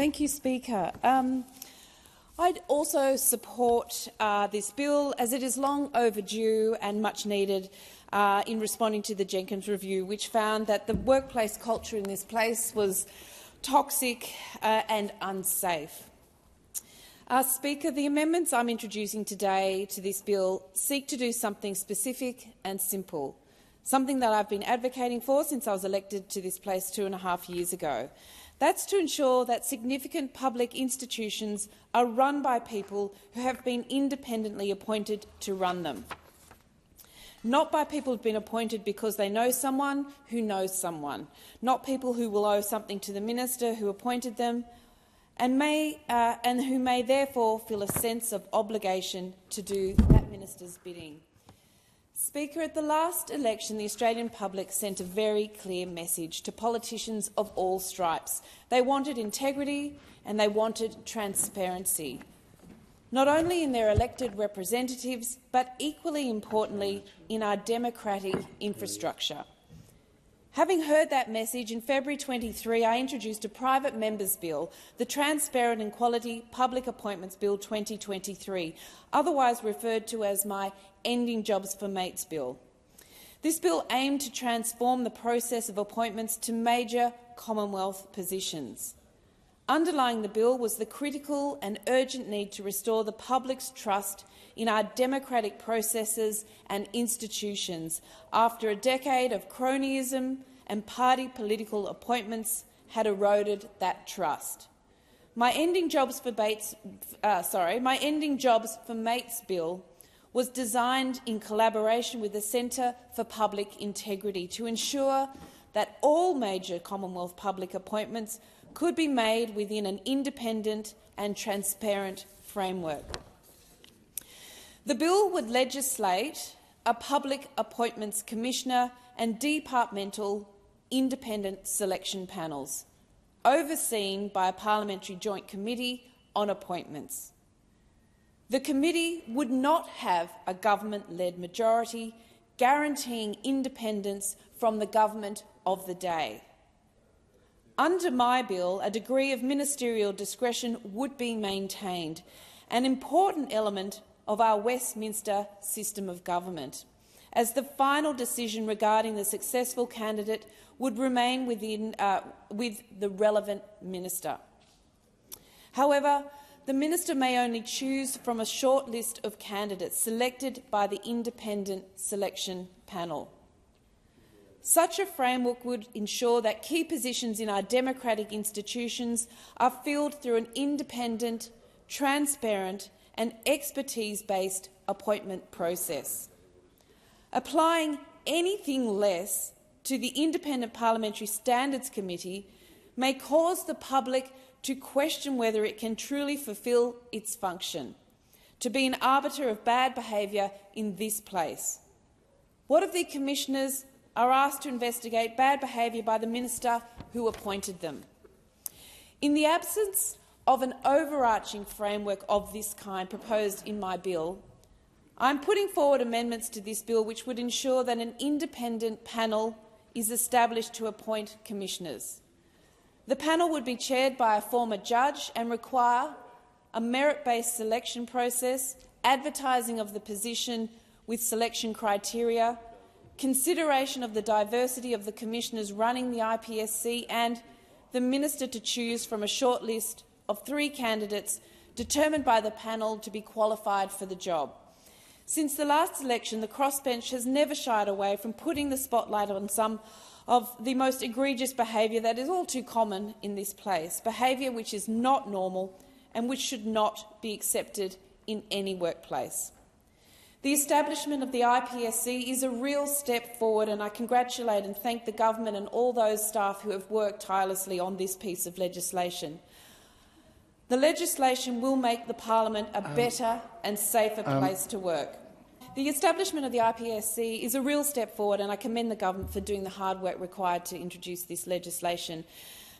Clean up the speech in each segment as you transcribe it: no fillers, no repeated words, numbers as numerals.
Thank you, Speaker. I'd also support this bill, as it is long overdue and much needed in responding to the Jenkins Review, which found that the workplace culture in this place was toxic and unsafe. Speaker, the amendments I'm introducing today to this bill seek to do something specific and simple, something that I've been advocating for since I was elected to this place 2.5 years ago. That's to ensure that significant public institutions are run by people who have been independently appointed to run them, not by people who have been appointed because they know someone who knows someone, not people who will owe something to the minister who appointed them and who may therefore feel a sense of obligation to do that minister's bidding. Speaker, at the last election, the Australian public sent a very clear message to politicians of all stripes. They wanted integrity and they wanted transparency, not only in their elected representatives, but equally importantly in our democratic infrastructure. Having heard that message, in February 23 I introduced a private member's bill, the Transparent and Quality Public Appointments Bill 2023, otherwise referred to as my Ending Jobs for Mates Bill. This bill aimed to transform the process of appointments to major Commonwealth positions. Underlying the bill was the critical and urgent need to restore the public's trust in our democratic processes and institutions after a decade of cronyism and party political appointments had eroded that trust. My Ending Jobs for Mates bill was designed in collaboration with the Centre for Public Integrity to ensure that all major Commonwealth public appointments could be made within an independent and transparent framework. The bill would legislate a Public Appointments Commissioner and departmental independent selection panels, overseen by a parliamentary joint committee on appointments. The committee would not have a government-led majority, guaranteeing independence from the government of the day. Under my bill, a degree of ministerial discretion would be maintained, an important element of our Westminster system of government, as the final decision regarding the successful candidate would remain with the relevant minister. However, the minister may only choose from a short list of candidates selected by the independent selection panel. Such a framework would ensure that key positions in our democratic institutions are filled through an independent, transparent and expertise-based appointment process. Applying anything less to the Independent Parliamentary Standards Committee may cause the public to question whether it can truly fulfil its function, to be an arbiter of bad behaviour in this place. What if the commissioners are asked to investigate bad behaviour by the minister who appointed them? In the absence of an overarching framework of this kind proposed in my bill, I am putting forward amendments to this bill which would ensure that an independent panel is established to appoint commissioners. The panel would be chaired by a former judge and require a merit-based selection process, advertising of the position with selection criteria, consideration of the diversity of the commissioners running the IPSC, and the minister to choose from a short list of 3 candidates determined by the panel to be qualified for the job. Since the last election, the crossbench has never shied away from putting the spotlight on some of the most egregious behaviour that is all too common in this place, behaviour which is not normal and which should not be accepted in any workplace. The establishment of the IPSC is a real step forward, and I congratulate and thank the government and all those staff who have worked tirelessly on this piece of legislation. The legislation will make the parliament a better and safer place to work. The establishment of the IPSC is a real step forward, and I commend the government for doing the hard work required to introduce this legislation.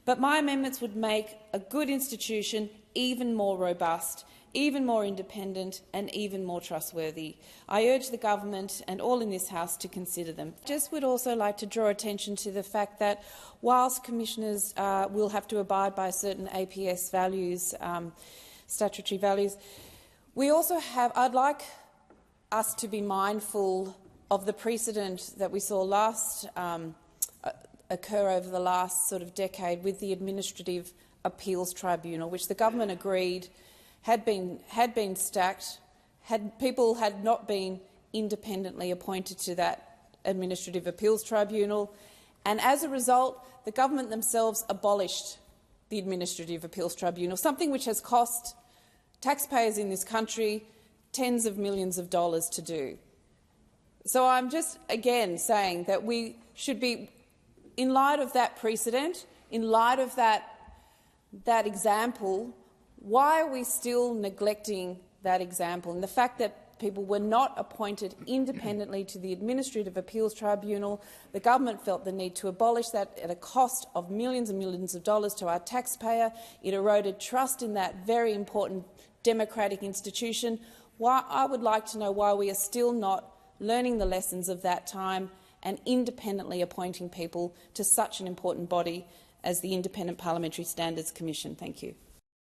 But my amendments would make a good institution even more robust, even more independent and even more trustworthy. I urge the government and all in this House to consider them. I just would also like to draw attention to the fact that whilst commissioners will have to abide by certain APS values, statutory values, we also have, I'd like us to be mindful of the precedent that we saw occur over the last sort of decade with the Administrative Appeals Tribunal, which the government agreed had been stacked, people had not been independently appointed to that Administrative Appeals Tribunal, and as a result, the government themselves abolished the Administrative Appeals Tribunal, something which has cost taxpayers in this country tens of millions of dollars to do. So I'm just again saying that we should be, in light of that precedent, in light of that example, why are we still neglecting that example? And the fact that people were not appointed independently to the Administrative Appeals Tribunal, the government felt the need to abolish that at a cost of millions and millions of dollars to our taxpayer. It eroded trust in that very important democratic institution. I would like to know why we are still not learning the lessons of that time and independently appointing people to such an important body as the Independent Parliamentary Standards Commission. Thank you.